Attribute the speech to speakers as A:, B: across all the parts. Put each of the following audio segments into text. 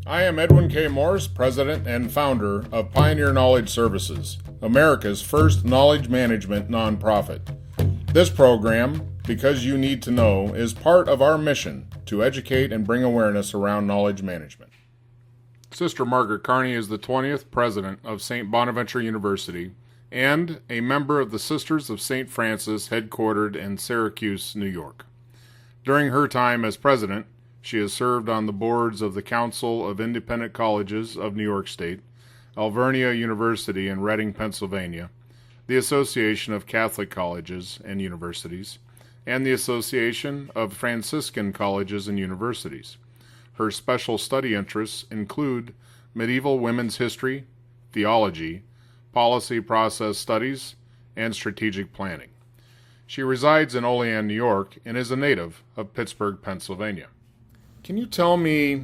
A: I am Edwin K. Morse, President and founder of Pioneer Knowledge Services, America's first knowledge management nonprofit. This program, Because You Need to Know, is part of our mission to educate and bring awareness around knowledge management. Sister Margaret Carney is the 20th President of St. Bonaventure University and a member of the Sisters of St. Francis, headquartered in Syracuse, New York. During her time as President, she has served on the boards of the Council of Independent Colleges of New York State, Alvernia University in Reading, Pennsylvania, the Association of Catholic Colleges and Universities, and the Association of Franciscan Colleges and Universities. Her special study interests include medieval women's history, theology, policy process studies, and strategic planning. She resides in Olean, New York, and is a native of Pittsburgh, Pennsylvania. Can you tell me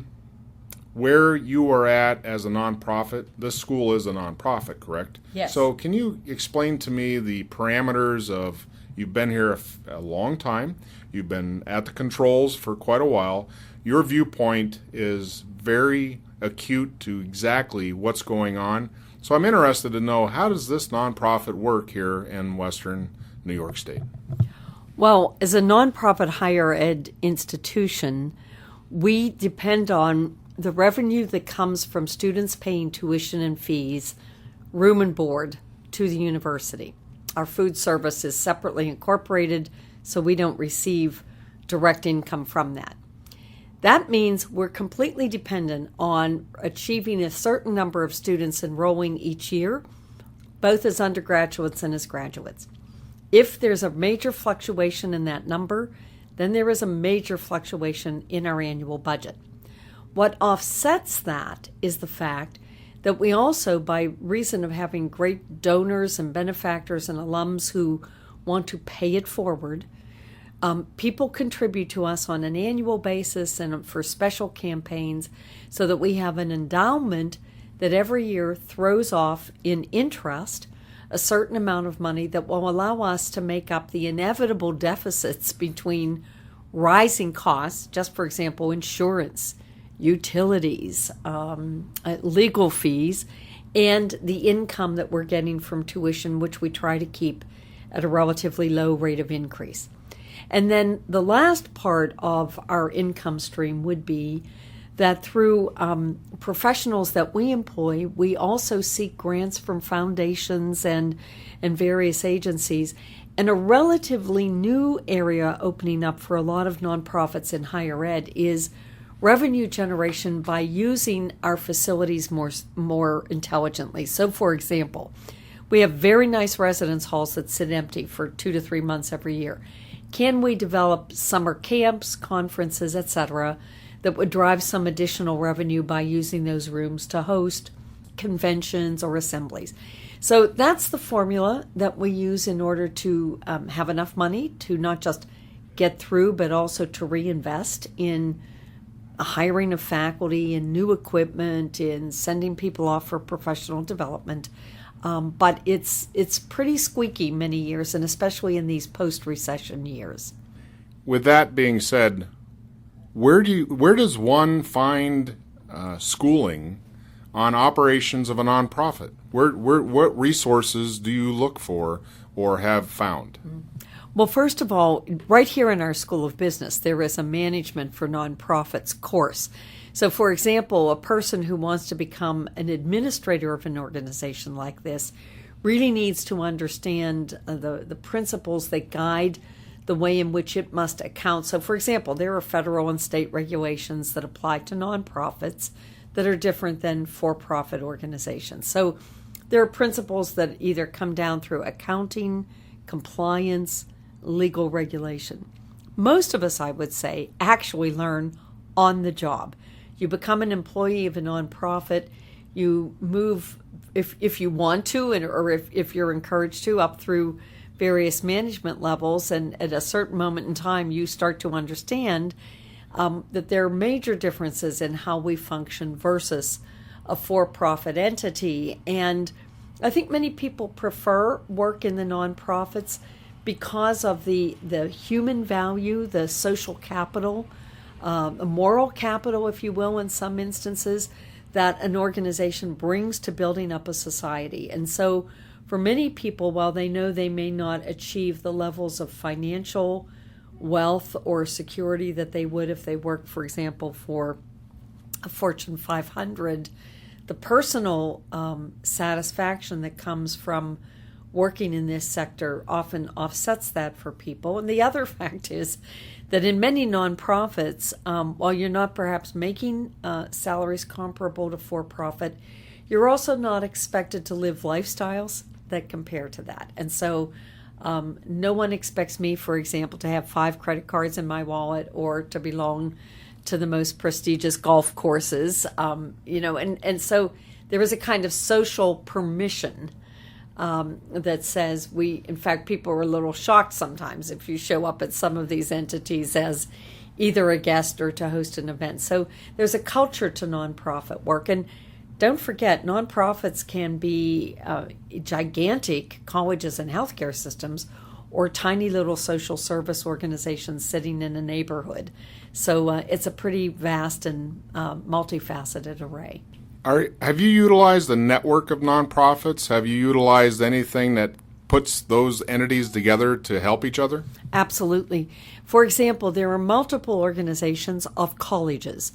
A: where you are at as a nonprofit? This school is a nonprofit, correct?
B: Yes.
A: So can you explain to me the parameters of, you've been here a long time, you've been at the controls for quite a while, your viewpoint is very acute to exactly what's going on. So I'm interested to know, how does this nonprofit work here in Western New York State?
B: Well, as a nonprofit higher ed institution, we depend on the revenue that comes from students paying tuition and fees, room and board to the university. Our food service is separately incorporated, so we don't receive direct income from that. That means we're completely dependent on achieving a certain number of students enrolling each year, both as undergraduates and as graduates. If there's a major fluctuation in that number, then there is a major fluctuation in our annual budget. What offsets that is the fact that we also, by reason of having great donors and benefactors and alums who want to pay it forward, people contribute to us on an annual basis and for special campaigns, so that we have an endowment that every year throws off in interest a certain amount of money that will allow us to make up the inevitable deficits between rising costs, just for example, insurance, utilities, legal fees, and the income that we're getting from tuition, which we try to keep at a relatively low rate of increase. And then the last part of our income stream would be that through professionals that we employ, we also seek grants from foundations and various agencies. And a relatively new area opening up for a lot of nonprofits in higher ed is revenue generation by using our facilities more intelligently. So, for example, we have very nice residence halls that sit empty for 2 to 3 months every year. Can we develop summer camps, conferences, etc., that would drive some additional revenue by using those rooms to host conventions or assemblies? So that's the formula that we use in order to have enough money to not just get through, but also to reinvest in hiring of faculty, in new equipment, in sending people off for professional development. But it's pretty squeaky many years, and especially in these post-recession years.
A: With that being said, where does one find schooling on operations of a nonprofit? What resources do you look for or have found?
B: Well, first of all, right here in our School of Business, there is a Management for Nonprofits course. So, for example, a person who wants to become an administrator of an organization like this really needs to understand the principles that guide the way in which it must account. So, for example, there are federal and state regulations that apply to nonprofits that are different than for-profit organizations. So there are principles that either come down through accounting, compliance, legal regulation. Most of us, I would say, actually learn on the job. You become an employee of a nonprofit, you move, if you want to, or if you're encouraged to, up through various management levels, and at a certain moment in time you start to understand that there are major differences in how we function versus a for-profit entity. And I think many people prefer work in the nonprofits because of the human value, the social capital a moral capital, if you will, in some instances, that an organization brings to building up a society. And so for many people, while they know they may not achieve the levels of financial wealth or security that they would if they worked, for example, for a Fortune 500, the personal satisfaction that comes from working in this sector often offsets that for people. And the other fact is that in many nonprofits, while you're not perhaps making salaries comparable to for-profit, you're also not expected to live lifestyles that compare to that. And so no one expects me, for example, to have 5 credit cards in my wallet or to belong to the most prestigious golf courses, and so there is a kind of social permission that says in fact, people are a little shocked sometimes if you show up at some of these entities as either a guest or to host an event. So there's a culture to nonprofit work. And don't forget, nonprofits can be gigantic colleges and healthcare systems or tiny little social service organizations sitting in a neighborhood. So it's a pretty vast and multifaceted array.
A: Have you utilized the network of nonprofits? Have you utilized anything that puts those entities together to help each other?
B: Absolutely. For example, there are multiple organizations of colleges.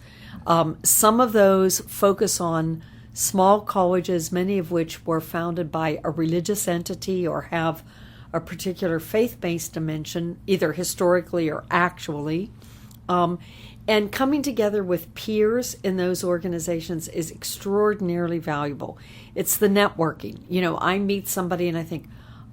B: Some of those focus on small colleges, many of which were founded by a religious entity or have a particular faith-based dimension, either historically or actually. And coming together with peers in those organizations is extraordinarily valuable. It's the networking. I meet somebody and I think,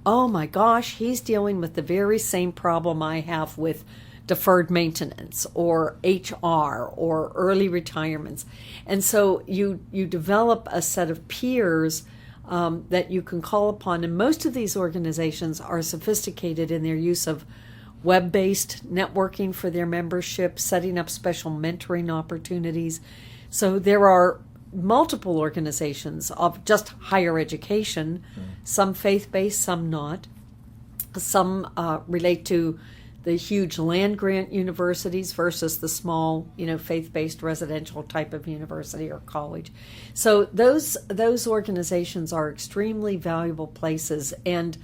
B: oh my gosh, he's dealing with the very same problem I have with deferred maintenance or HR or early retirements. And so you develop a set of peers that you can call upon. And most of these organizations are sophisticated in their use of web-based networking for their membership, setting up special mentoring opportunities. So there are multiple organizations of just higher education, some faith-based, some not. Some relate to the huge land-grant universities versus the small, faith-based residential type of university or college. So those organizations are extremely valuable places, and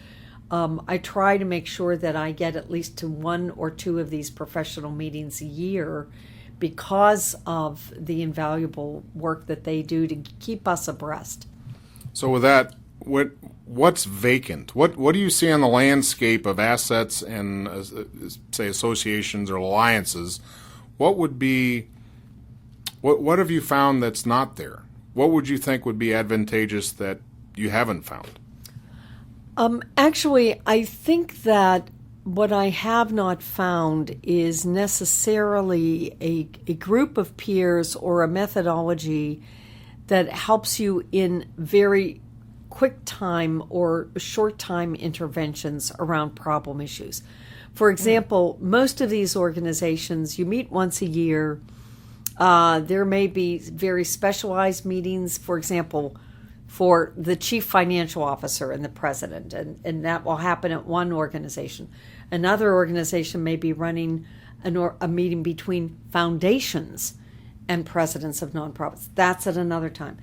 B: I try to make sure that I get at least to 1 or 2 of these professional meetings a year because of the invaluable work that they do to keep us abreast.
A: So with that, what's vacant? What do you see on the landscape of assets and, say, associations or alliances? What have you found that's not there? What would you think would be advantageous that you haven't found?
B: Actually, I think that what I have not found is necessarily a group of peers or a methodology that helps you in very quick time or short time interventions around problem issues. For example, most of these organizations, you meet once a year. There may be very specialized meetings, for example, for the chief financial officer and the president, and that will happen at one organization. Another organization may be running a meeting between foundations and presidents of nonprofits. That's at another time.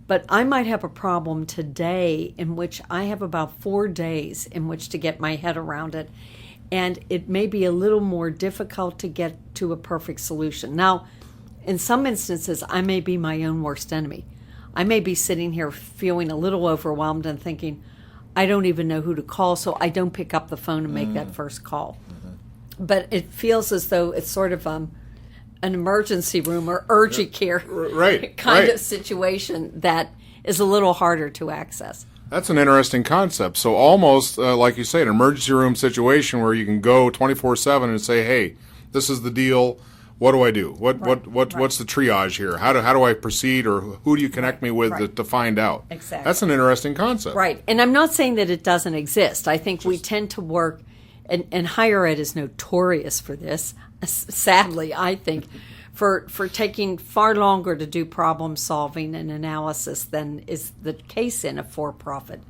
B: But I might have a problem today in which I have about 4 days in which to get my head around it, and it may be a little more difficult to get to a perfect solution. Now, in some instances, I may be my own worst enemy. I may be sitting here feeling a little overwhelmed and thinking, I don't even know who to call, so I don't pick up the phone and make that first call. But it feels as though it's sort of an emergency room or urgent care kind of situation that is a little harder to access.
A: That's an interesting concept. So almost, like you say, an emergency room situation where you can go 24/7 and say, hey, this is the deal. What do I do? What's the triage here? How do I proceed, or who do you connect me with to find out?
B: Exactly.
A: That's an interesting concept.
B: Right. And I'm not saying that it doesn't exist. I think we tend to work, and higher ed is notorious for this, sadly, I think, for taking far longer to do problem solving and analysis than is the case in a for-profit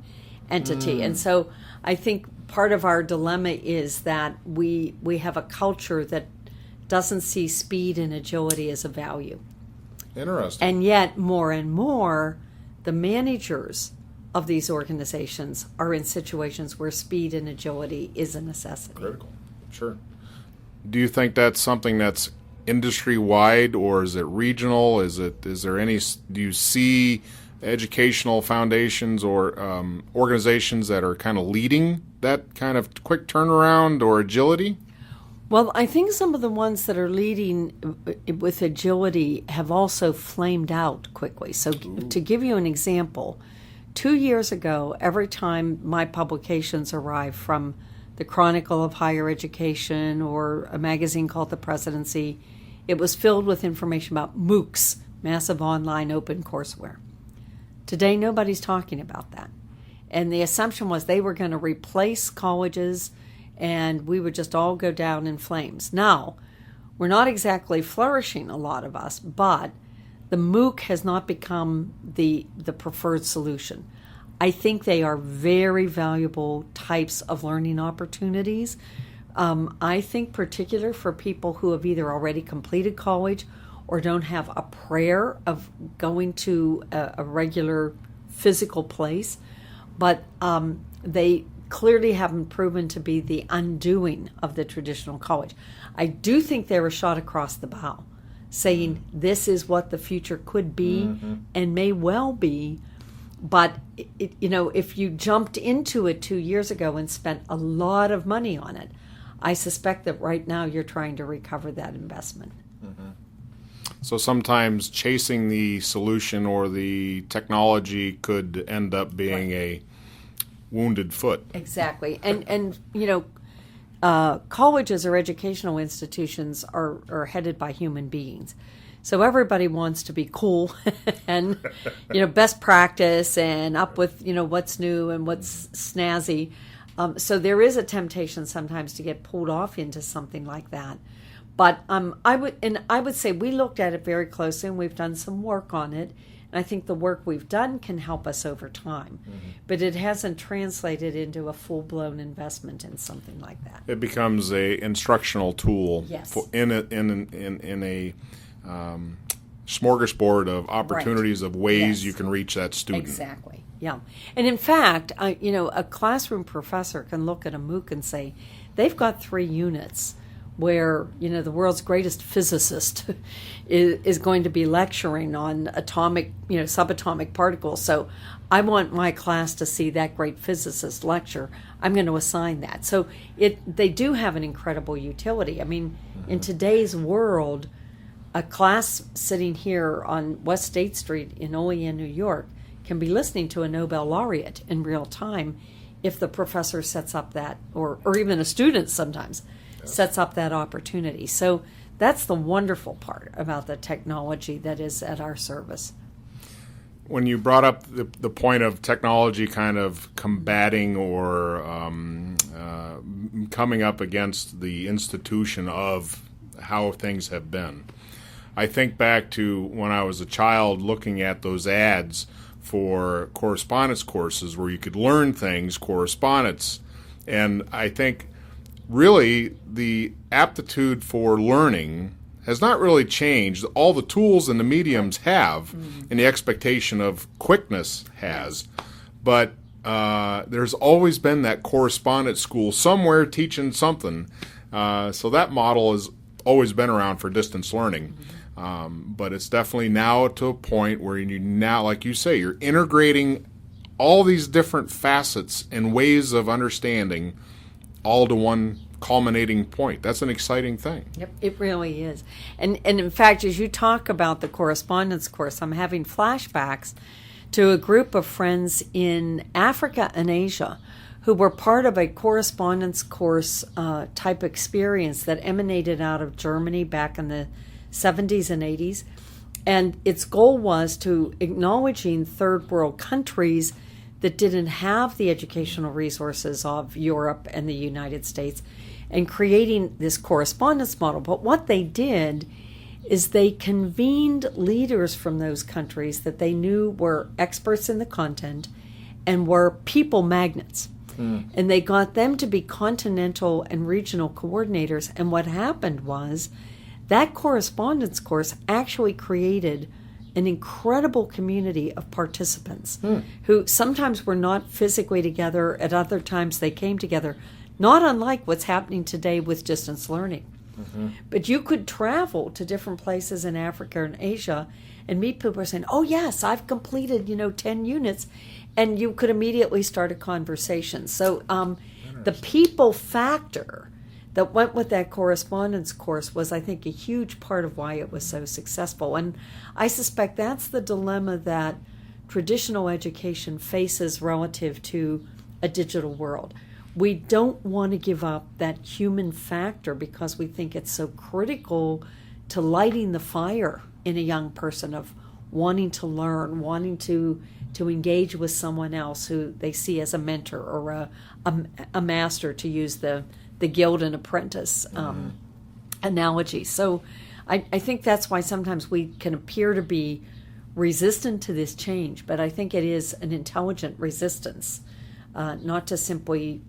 B: entity. And so I think part of our dilemma is that we have a culture that doesn't see speed and agility as a value.
A: Interesting.
B: And yet, more and more, the managers of these organizations are in situations where speed and agility is a necessity.
A: Critical. Sure. Do you think that's something that's industry-wide, or is it regional? Do you see educational foundations or organizations that are kind of leading that kind of quick turnaround or agility?
B: Well, I think some of the ones that are leading with agility have also flamed out quickly. So to give you an example, 2 years ago, every time my publications arrived from the Chronicle of Higher Education or a magazine called The Presidency, it was filled with information about MOOCs, massive online open courseware. Today, nobody's talking about that. And the assumption was they were going to replace colleges and we would just all go down in flames. Now, we're not exactly flourishing, a lot of us, but the MOOC has not become the preferred solution. I think they are very valuable types of learning opportunities. I think particular for people who have either already completed college or don't have a prayer of going to a regular physical place, but they clearly haven't proven to be the undoing of the traditional college. I do think they're a shot across the bow, saying this is what the future could be and may well be. But if you jumped into it 2 years ago and spent a lot of money on it, I suspect that right now you're trying to recover that investment.
A: So sometimes chasing the solution or the technology could end up being a wounded foot.
B: Exactly. And colleges or educational institutions are headed by human beings. So everybody wants to be cool and, best practice and up with, what's new and what's snazzy. So there is a temptation sometimes to get pulled off into something like that. But I would say we looked at it very closely and we've done some work on it. And I think the work we've done can help us over time. But it hasn't translated into a full-blown investment in something like that.
A: It becomes a instructional tool.
B: Yes.
A: in a smorgasbord of opportunities of ways you can reach that student.
B: Exactly. Yeah. And in fact, a classroom professor can look at a MOOC and say, they've got 3 units where, the world's greatest physicist is going to be lecturing on atomic, subatomic particles. So I want my class to see that great physicist lecture. I'm going to assign that. So they do have an incredible utility. I mean, in today's world, a class sitting here on West State Street in Olean, New York, can be listening to a Nobel laureate in real time if the professor sets up that, or even a student sometimes, sets up that opportunity. So that's the wonderful part about the technology that is at our service.
A: When you brought up the point of technology kind of combating or coming up against the institution of how things have been, I think back to when I was a child looking at those ads for correspondence courses where you could learn things, correspondence, and I think really the aptitude for learning has not really changed. All the tools and the mediums have, and the expectation of quickness has, but there's always been that correspondence school somewhere teaching something. So that model has always been around for distance learning. But it's definitely now to a point where you now, like you say, you're integrating all these different facets and ways of understanding all to one culminating point. That's an exciting thing.
B: Yep, it really is. And in fact, as you talk about the correspondence course, I'm having flashbacks to a group of friends in Africa and Asia who were part of a correspondence course type experience that emanated out of Germany back in the 70s and 80s. And its goal was to acknowledging third world countries that didn't have the educational resources of Europe and the United States, and creating this correspondence model. But what they did is they convened leaders from those countries that they knew were experts in the content and were people magnets. And they got them to be continental and regional coordinators. And what happened was That correspondence course actually created an incredible community of participants who sometimes were not physically together, at other times they came together, not unlike what's happening today with distance learning. But you could travel to different places in Africa and Asia and meet people who are saying, oh yes, I've completed, 10 units, and you could immediately start a conversation. So the people factor that went with that correspondence course was, I think, a huge part of why it was so successful. And I suspect that's the dilemma that traditional education faces relative to a digital world. We don't want to give up that human factor because we think it's so critical to lighting the fire in a young person of wanting to learn, wanting to engage with someone else who they see as a mentor or a master, to use the guild and apprentice analogy. So I think that's why sometimes we can appear to be resistant to this change, but I think it is an intelligent resistance, not to simply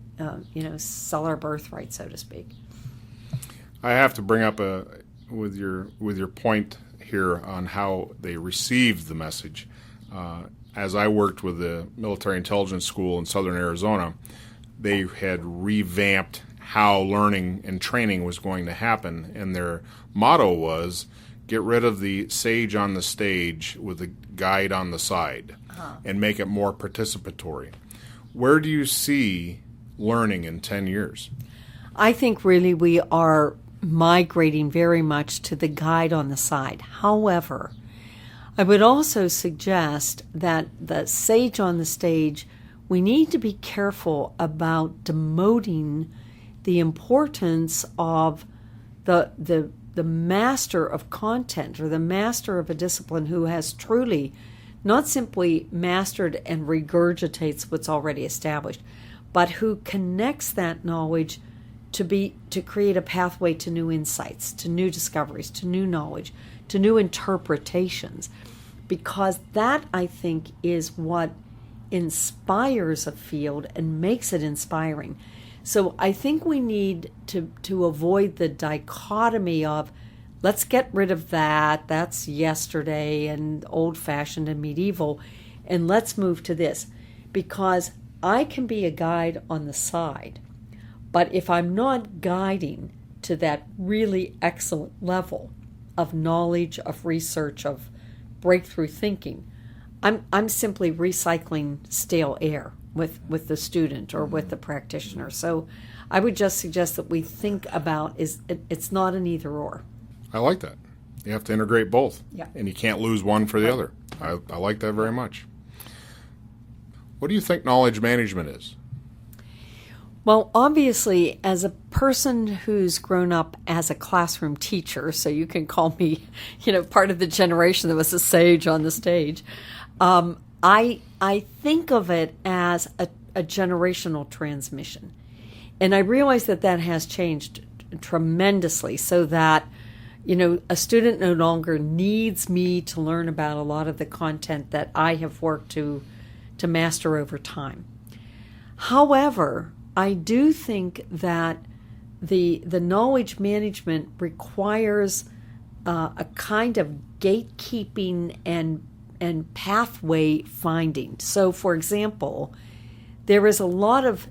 B: sell our birthright, so to speak.
A: I have to bring up with your point here on how they received the message. As I worked with the Military Intelligence School in Southern Arizona, they had revamped how learning and training was going to happen, and their motto was, get rid of the sage on the stage with the guide on the side, and make it more participatory. Where do you see learning in 10 years?
B: I think really we are migrating very much to the guide on the side. However, I would also suggest that the sage on the stage, we need to be careful about demoting the importance of the master of content or the master of a discipline who has truly not simply mastered and regurgitates what's already established, but who connects that knowledge to create a pathway to new insights, to new discoveries, to new knowledge, to new interpretations. Because that, I think, is what inspires a field and makes it inspiring. So I think we need to avoid the dichotomy of, let's get rid of that's yesterday and old-fashioned and medieval, and let's move to this. Because I can be a guide on the side, but if I'm not guiding to that really excellent level of knowledge, of research, of breakthrough thinking, I'm simply recycling stale air with the student or with the practitioner. So I would just suggest that we think about it's not an either or.
A: I like that. You have to integrate both.
B: Yeah.
A: And you can't lose one for the other. I like that very much. What do you think knowledge management is?
B: Well, obviously, as a person who's grown up as a classroom teacher, so you can call me, part of the generation that was a sage on the stage, I think of it as a generational transmission. And I realize that has changed tremendously, so that, a student no longer needs me to learn about a lot of the content that I have worked to master over time. However, I do think that the knowledge management requires a kind of gatekeeping and pathway finding. So, for example, there is a lot of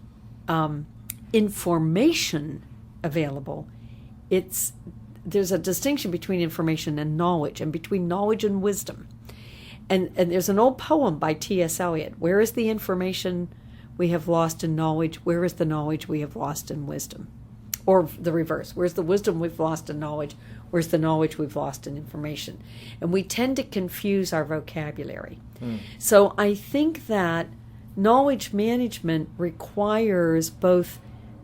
B: information available. There's a distinction between information and knowledge, and between knowledge and wisdom. And there's an old poem by T.S. Eliot, where is the information we have lost in knowledge? Where is the knowledge we have lost in wisdom? Or the reverse. Where's the wisdom we've lost in knowledge? Where's the knowledge we've lost in information? And we tend to confuse our vocabulary. So I think that knowledge management requires both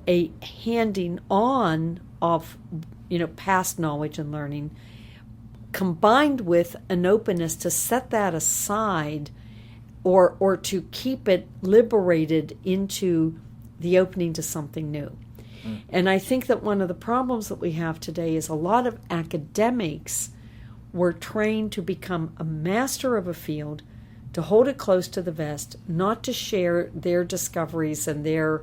B: a handing on of past knowledge and learning, combined with an openness to set that aside or to keep it liberated into the opening to something new. And I think that one of the problems that we have today is a lot of academics were trained to become a master of a field, to hold it close to the vest, not to share their discoveries and their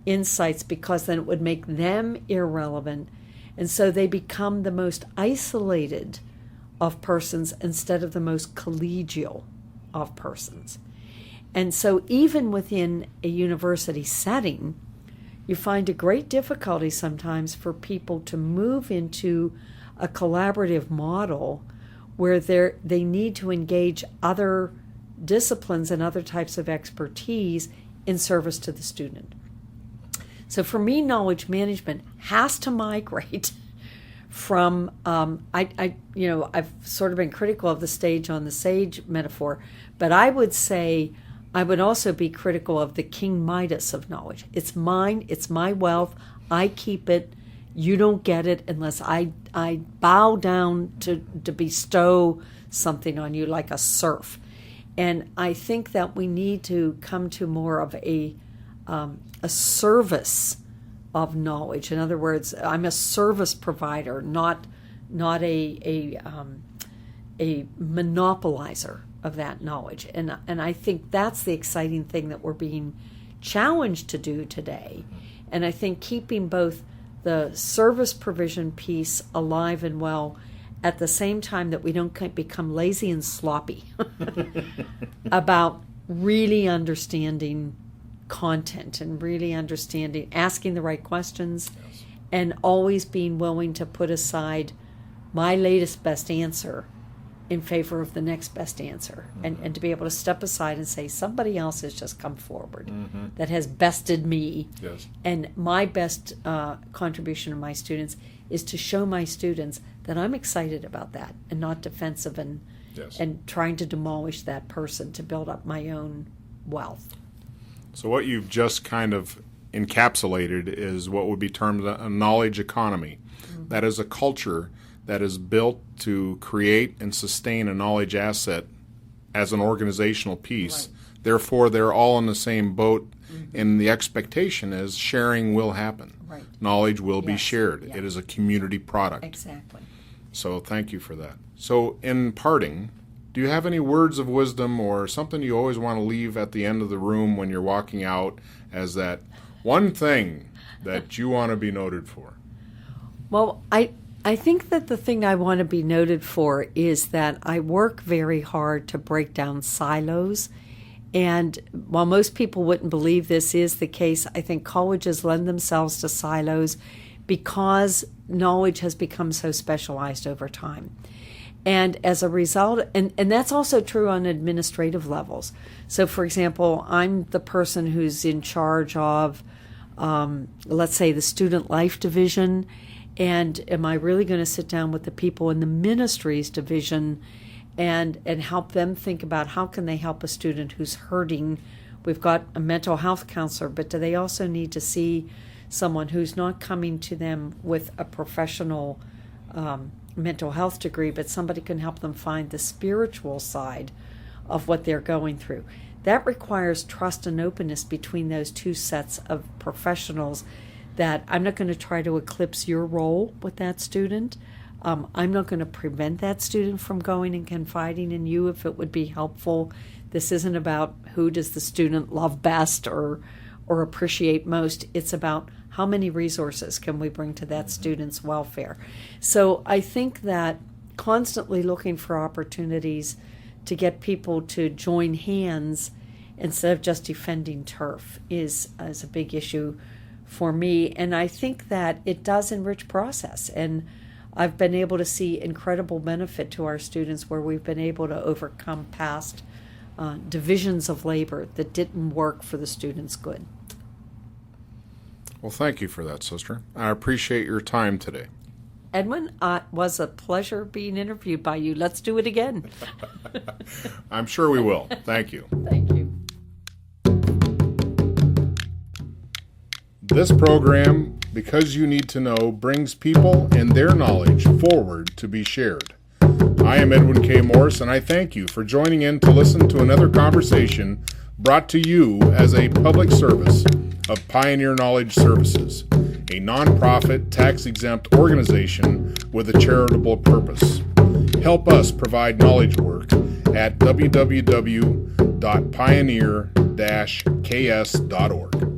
B: insights, because then it would make them irrelevant. And so they become the most isolated of persons instead of the most collegial of persons. And so even within a university setting, you find a great difficulty sometimes for people to move into a collaborative model where they need to engage other disciplines and other types of expertise in service to the student. So for me, knowledge management has to migrate from I've sort of been critical of the stage on the sage metaphor, but I would say I would also be critical of the King Midas of knowledge. It's mine, it's my wealth, I keep it, you don't get it unless I bow down to bestow something on you like a serf. And I think that we need to come to more of a service of knowledge. In other words, I'm a service provider, not a monopolizer of that knowledge. And I think that's the exciting thing that we're being challenged to do today. And I think keeping both the service provision piece alive and well at the same time that we don't become lazy and sloppy about really understanding content and really understanding, asking the right questions, yes, and always being willing to put aside my latest best answer in favor of the next best answer, and to be able to step aside and say somebody else has just come forward that has bested me,
A: yes,
B: and my best contribution to my students is to show my students that I'm excited about that and not defensive and
A: yes,
B: and trying to demolish that person to build up my own wealth.
A: So what you've just kind of encapsulated is what would be termed a knowledge economy. That is a culture that is built to create and sustain a knowledge asset as an organizational piece. Right. Therefore, they're all in the same boat, and the expectation is sharing will happen.
B: Right.
A: Knowledge will be
B: Yes.
A: shared.
B: Yeah.
A: It is a community product.
B: Exactly.
A: So thank you for that. So in parting, do you have any words of wisdom or something you always want to leave at the end of the room when you're walking out as that one thing that you want to be noted for?
B: Well, I think that the thing I want to be noted for is that I work very hard to break down silos. And while most people wouldn't believe this is the case, I think colleges lend themselves to silos because knowledge has become so specialized over time. And as a result, and that's also true on administrative levels. So, for example, I'm the person who's in charge of, let's say, the student life division. And am I really going to sit down with the people in the ministries division and help them think about how can they help a student who's hurting? We've got a mental health counselor, but do they also need to see someone who's not coming to them with a professional mental health degree, but somebody can help them find the spiritual side of what they're going through? That requires trust and openness between those two sets of professionals, that I'm not going to try to eclipse your role with that student. I'm not going to prevent that student from going and confiding in you if it would be helpful. This isn't about who does the student love best or appreciate most. It's about how many resources can we bring to that student's welfare. So I think that constantly looking for opportunities to get people to join hands instead of just defending turf is a big issue for me. And I think that it does enrich process. And I've been able to see incredible benefit to our students where we've been able to overcome past divisions of labor that didn't work for the students' good.
A: Well, thank you for that, sister. I appreciate your time today.
B: Edwin, it was a pleasure being interviewed by you. Let's do it again.
A: I'm sure we will. Thank you.
B: Thank you.
A: This program, Because You Need to Know, brings people and their knowledge forward to be shared. I am Edwin K. Morse, and I thank you for joining in to listen to another conversation brought to you as a public service of Pioneer Knowledge Services, a nonprofit, tax-exempt organization with a charitable purpose. Help us provide knowledge work at www.pioneer-ks.org.